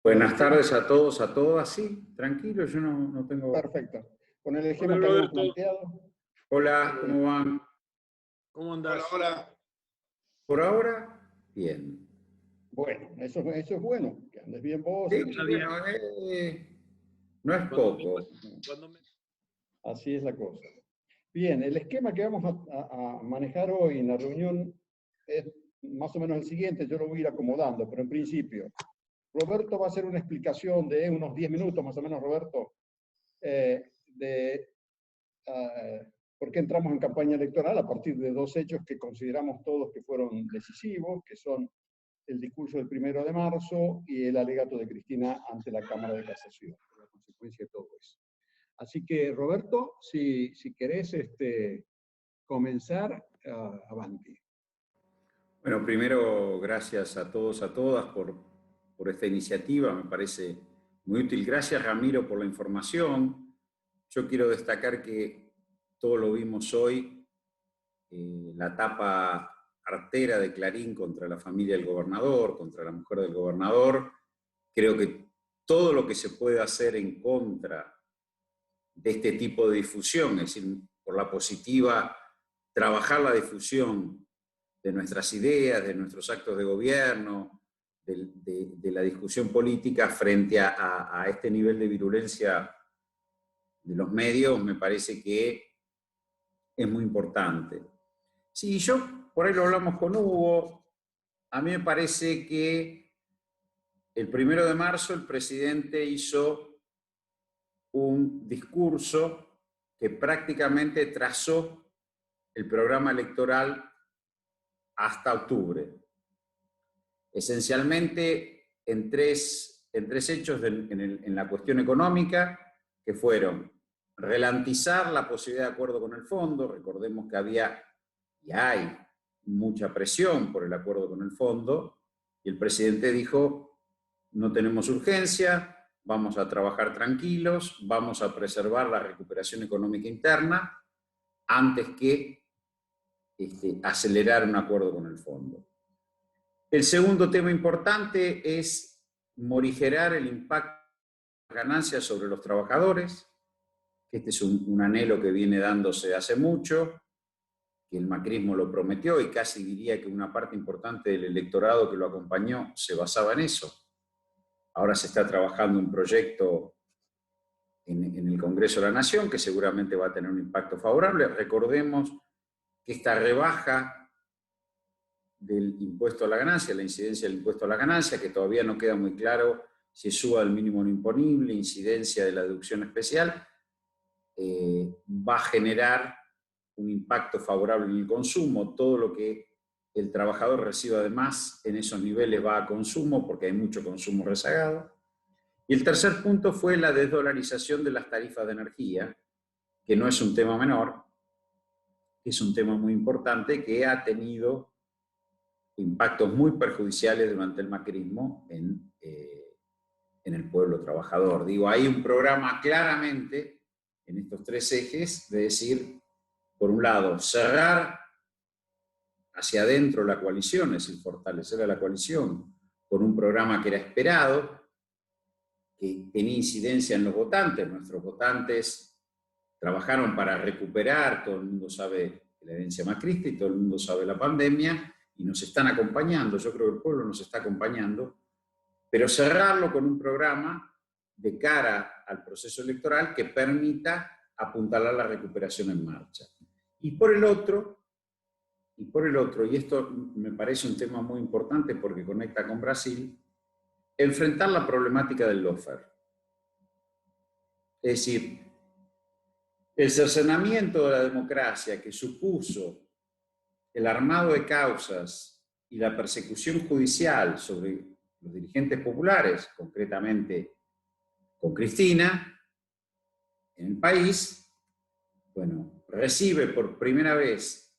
Buenas tardes a todos, a todas. Sí, tranquilo, yo no tengo... Perfecto. Con el Hola esquema que habíamos Roberto, planteado. Hola, ¿cómo van? ¿cómo andás? Hola. Por ahora, bien. Bueno, eso es bueno, que andes bien vos. Sí, Está bueno, no es poco. Así es la cosa. Bien, el esquema que vamos a manejar hoy en la reunión es más o menos el siguiente, yo lo voy a ir acomodando, pero en principio, Roberto va a hacer una explicación de unos 10 minutos, más o menos, Roberto, de por qué entramos en campaña electoral a partir de dos hechos que consideramos todos que fueron decisivos, que son el discurso del 1 de marzo y el alegato de Cristina ante la Cámara de Casación, la consecuencia de todo eso. Así que, Roberto, si querés comenzar, avanti. Bueno, primero, gracias a todos, a todas por esta iniciativa, me parece muy útil. Gracias, Ramiro, por la información. Yo quiero destacar que todo lo vimos hoy, la tapa artera de Clarín contra la familia del gobernador, contra la mujer del gobernador. Creo que todo lo que se puede hacer en contra de este tipo de difusión, es decir, por la positiva, trabajar la difusión de nuestras ideas, de nuestros actos de gobierno, de la discusión política frente a este nivel de virulencia de los medios, me parece que es muy importante. Sí, yo por ahí lo hablamos con Hugo, a mí me parece que el 1 de marzo el presidente hizo un discurso que prácticamente trazó el programa electoral hasta octubre. Esencialmente en tres hechos en la cuestión económica, que fueron ralentizar la posibilidad de acuerdo con el fondo. Recordemos que había y hay mucha presión por el acuerdo con el fondo, y el presidente dijo, no tenemos urgencia, vamos a trabajar tranquilos, vamos a preservar la recuperación económica interna antes que acelerar un acuerdo con el fondo. El segundo tema importante es morigerar el impacto de las ganancias sobre los trabajadores, que este es un anhelo que viene dándose hace mucho, que el macrismo lo prometió y casi diría que una parte importante del electorado que lo acompañó se basaba en eso. Ahora se está trabajando un proyecto en el Congreso de la Nación que seguramente va a tener un impacto favorable. Recordemos que esta rebaja del impuesto a la ganancia, la incidencia del impuesto a la ganancia, que todavía no queda muy claro si suba al mínimo no imponible, incidencia de la deducción especial, va a generar un impacto favorable en el consumo. Todo lo que el trabajador reciba además en esos niveles va a consumo, porque hay mucho consumo rezagado. Y el tercer punto fue la desdolarización de las tarifas de energía, que no es un tema menor, es un tema muy importante que ha tenido impactos muy perjudiciales durante el macrismo en el pueblo trabajador. Digo, hay un programa claramente en estos tres ejes de decir, por un lado, cerrar hacia adentro la coalición, es decir, fortalecer a la coalición con un programa que era esperado, que tenía incidencia en los votantes. Nuestros votantes trabajaron para recuperar, todo el mundo sabe la herencia macrista y todo el mundo sabe la pandemia, y nos están acompañando. Yo creo que el pueblo nos está acompañando, pero cerrarlo con un programa de cara al proceso electoral que permita apuntalar la recuperación en marcha. Y por el otro, y esto me parece un tema muy importante porque conecta con Brasil, enfrentar la problemática del lawfare. Es decir, el cercenamiento de la democracia que supuso el armado de causas y la persecución judicial sobre los dirigentes populares, concretamente con Cristina, en el país, bueno, recibe por primera vez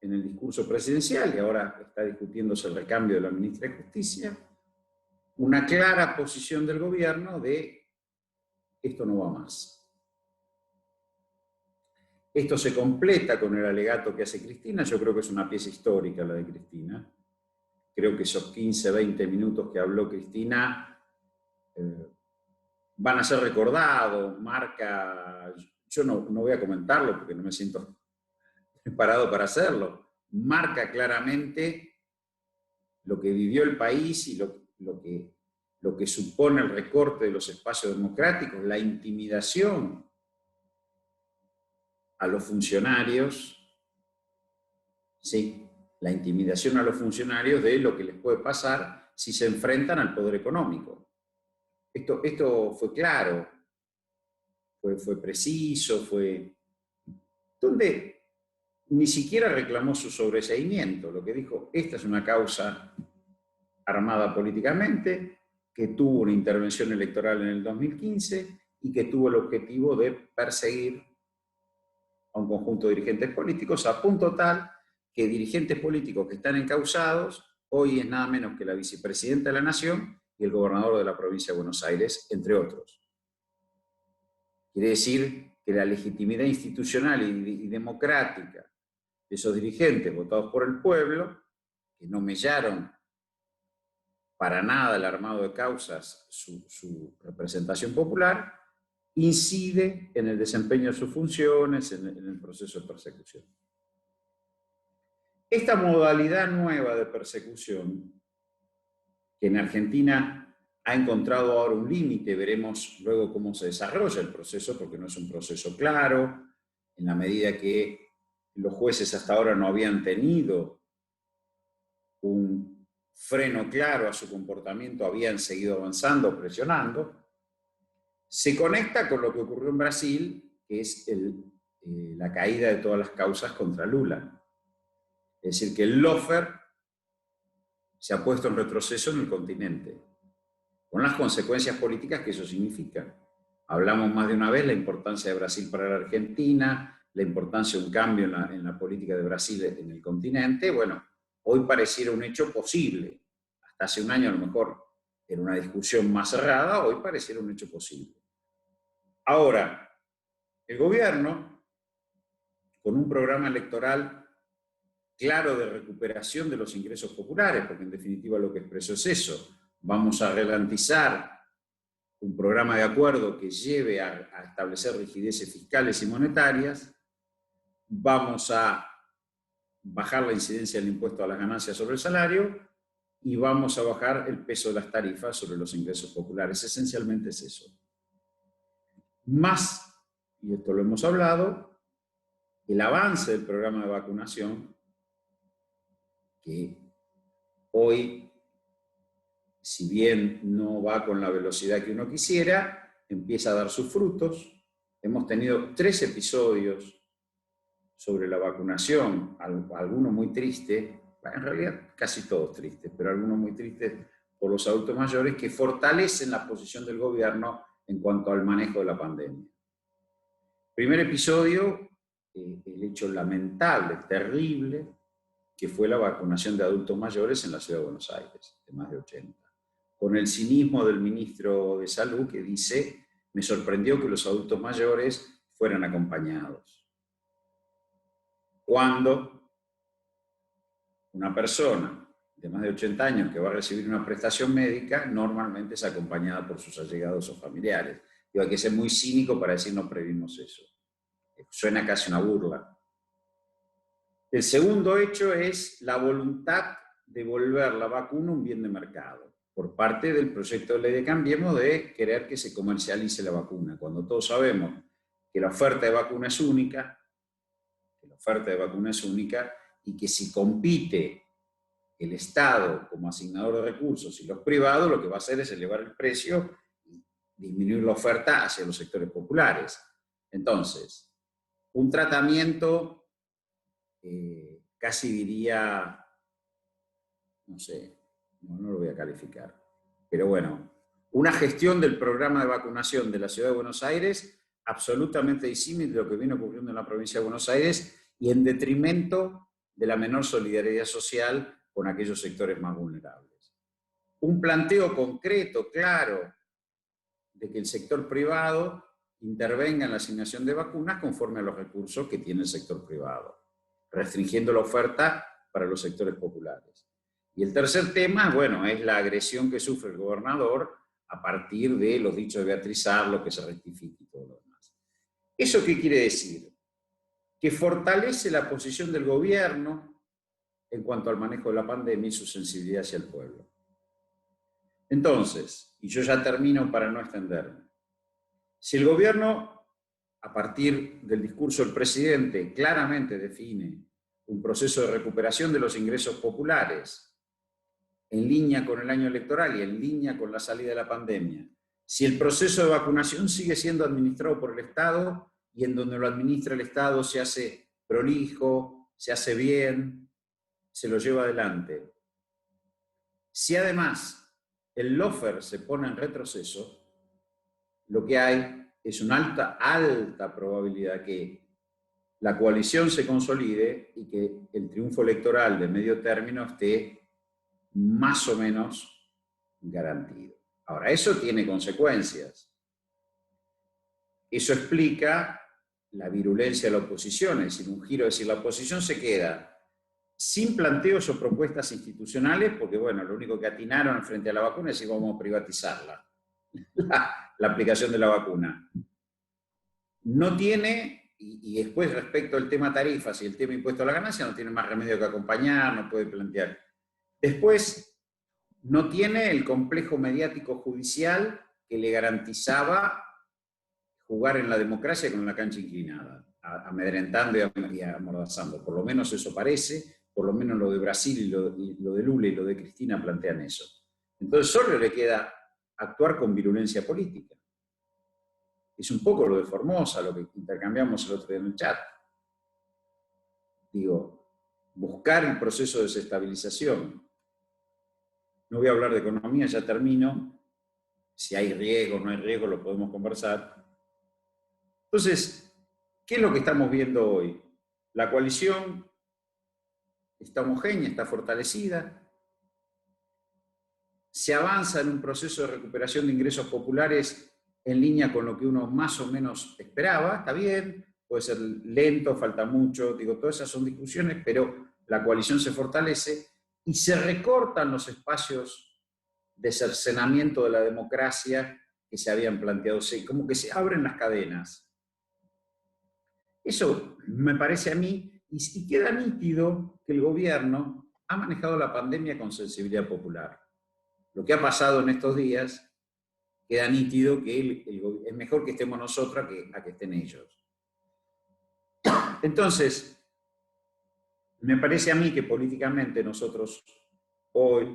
en el discurso presidencial, y ahora está discutiéndose el recambio de la ministra de Justicia, una clara posición del gobierno de esto no va más. Esto se completa con el alegato que hace Cristina. Yo creo que es una pieza histórica la de Cristina. Creo que esos 15, 20 minutos que habló Cristina van a ser recordados, marca, yo no voy a comentarlo porque no me siento preparado para hacerlo, marca claramente lo que vivió el país y lo que supone el recorte de los espacios democráticos, la intimidación a los funcionarios, sí, la intimidación a los funcionarios de lo que les puede pasar si se enfrentan al poder económico. Esto fue claro, fue preciso, donde ni siquiera reclamó su sobreseimiento, lo que dijo, esta es una causa armada políticamente, que tuvo una intervención electoral en el 2015 y que tuvo el objetivo de perseguir a un conjunto de dirigentes políticos a punto tal que dirigentes políticos que están encausados hoy es nada menos que la vicepresidenta de la Nación y el gobernador de la provincia de Buenos Aires, entre otros. Quiere decir que la legitimidad institucional y democrática de esos dirigentes votados por el pueblo, que no mellaron para nada el armado de causas su representación popular, incide en el desempeño de sus funciones, en el proceso de persecución. Esta modalidad nueva de persecución, que en Argentina ha encontrado ahora un límite, veremos luego cómo se desarrolla el proceso, porque no es un proceso claro, en la medida que los jueces hasta ahora no habían tenido un freno claro a su comportamiento, habían seguido avanzando, presionando, se conecta con lo que ocurrió en Brasil, que es la caída de todas las causas contra Lula. Es decir, que el lawfare se ha puesto en retroceso en el continente, con las consecuencias políticas que eso significa. Hablamos más de una vez de la importancia de Brasil para la Argentina, la importancia de un cambio en la política de Brasil en el continente. Bueno, hoy pareciera un hecho posible. Hasta hace un año a lo mejor era una discusión más cerrada, hoy pareciera un hecho posible. Ahora, el gobierno, con un programa electoral claro de recuperación de los ingresos populares, porque en definitiva lo que expresó es eso, vamos a garantizar un programa de acuerdo que lleve a establecer rigideces fiscales y monetarias, vamos a bajar la incidencia del impuesto a las ganancias sobre el salario y vamos a bajar el peso de las tarifas sobre los ingresos populares. Esencialmente es eso. Más, y esto lo hemos hablado, el avance del programa de vacunación, que hoy, si bien no va con la velocidad que uno quisiera, empieza a dar sus frutos. Hemos tenido 3 episodios sobre la vacunación, algunos muy tristes, en realidad casi todos tristes, pero algunos muy tristes por los adultos mayores, que fortalecen la posición del gobierno en cuanto al manejo de la pandemia. Primer episodio, el hecho lamentable, terrible, que fue la vacunación de adultos mayores en la ciudad de Buenos Aires, de más de 80. Con el cinismo del ministro de Salud que dice, me sorprendió que los adultos mayores fueran acompañados. Cuando una persona de más de 80 años que va a recibir una prestación médica, normalmente es acompañada por sus allegados o familiares. Y hay que ser muy cínico para decir no previmos eso. Suena casi una burla. El segundo hecho es la voluntad de volver la vacuna un bien de mercado, por parte del proyecto de ley de Cambiemos de querer que se comercialice la vacuna, cuando todos sabemos que la oferta de vacuna es única, y que si compite el Estado como asignador de recursos y los privados, lo que va a hacer es elevar el precio y disminuir la oferta hacia los sectores populares. Entonces, un tratamiento casi diría, no sé, no lo voy a calificar, pero bueno, una gestión del programa de vacunación de la Ciudad de Buenos Aires absolutamente disímil de lo que viene ocurriendo en la provincia de Buenos Aires y en detrimento de la menor solidaridad social con aquellos sectores más vulnerables. Un planteo concreto, claro, de que el sector privado intervenga en la asignación de vacunas conforme a los recursos que tiene el sector privado, restringiendo la oferta para los sectores populares. Y el tercer tema, bueno, es la agresión que sufre el gobernador a partir de los dichos de Beatriz Arlo, que se rectifique y todo lo demás. ¿Eso qué quiere decir? Que fortalece la posición del gobierno en cuanto al manejo de la pandemia y su sensibilidad hacia el pueblo. Entonces, y yo ya termino para no extenderme, si el gobierno, a partir del discurso del presidente, claramente define un proceso de recuperación de los ingresos populares en línea con el año electoral y en línea con la salida de la pandemia, si el proceso de vacunación sigue siendo administrado por el Estado y en donde lo administra el Estado se hace prolijo, se hace bien, se lo lleva adelante. Si además el lawfare se pone en retroceso, lo que hay es una alta probabilidad que la coalición se consolide y que el triunfo electoral de medio término esté más o menos garantido. Ahora, eso tiene consecuencias. Eso explica la virulencia de la oposición, es decir, un giro, es decir, la oposición se queda sin planteos o propuestas institucionales, porque bueno, lo único que atinaron frente a la vacuna es si vamos a privatizarla, la aplicación de la vacuna. No tiene, y después respecto al tema tarifas y el tema impuesto a la ganancia, no tiene más remedio que acompañar, no puede plantear. Después, no tiene el complejo mediático judicial que le garantizaba jugar en la democracia con la cancha inclinada, amedrentando y amordazando. Por lo menos eso parece, por lo menos lo de Brasil y lo de Lula y lo de Cristina plantean eso. Entonces solo le queda actuar con virulencia política. Es un poco lo de Formosa, lo que intercambiamos el otro día en el chat. Digo, buscar el proceso de desestabilización. No voy a hablar de economía, ya termino. Si hay riesgo o no hay riesgo, lo podemos conversar. Entonces, ¿qué es lo que estamos viendo hoy? La coalición está homogénea, está fortalecida. Se avanza en un proceso de recuperación de ingresos populares en línea con lo que uno más o menos esperaba. Está bien, puede ser lento, falta mucho. Digo, todas esas son discusiones, pero la coalición se fortalece y se recortan los espacios de cercenamiento de la democracia que se habían planteado. Como que se abren las cadenas. Eso me parece a mí, y queda nítido que el gobierno ha manejado la pandemia con sensibilidad popular. Lo que ha pasado en estos días, queda nítido que es mejor que estemos nosotros a que estén ellos. Entonces, me parece a mí que políticamente nosotros hoy,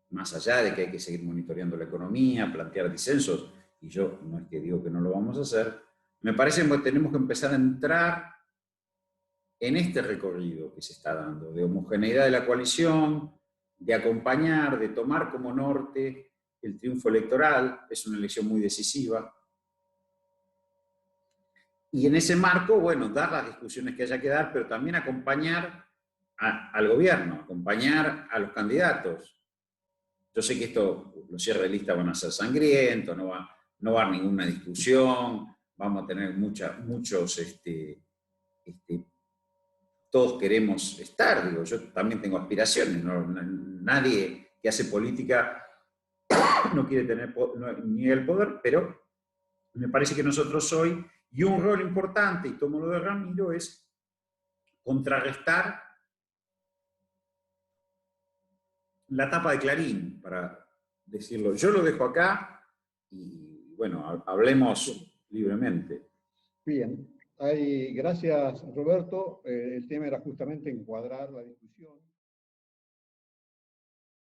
más allá de que hay que seguir monitoreando la economía, plantear disensos, y yo no es que digo que no lo vamos a hacer, me parece que tenemos que empezar a entrar en este recorrido que se está dando, de homogeneidad de la coalición, de acompañar, de tomar como norte el triunfo electoral. Es una elección muy decisiva. Y en ese marco, bueno, dar las discusiones que haya que dar, pero también acompañar al gobierno, acompañar a los candidatos. Yo sé que los cierres de lista van a ser sangrientos, no va a haber ninguna discusión, vamos a tener muchos, todos queremos estar, digo, yo también tengo aspiraciones, nadie que hace política no quiere tener ni el poder, pero me parece que nosotros hoy, y un rol importante, y tomo lo de Ramiro, es contrarrestar la tapa de Clarín, para decirlo. Yo lo dejo acá y, bueno, hablemos libremente. Bien, gracias Roberto. El tema era justamente encuadrar la discusión.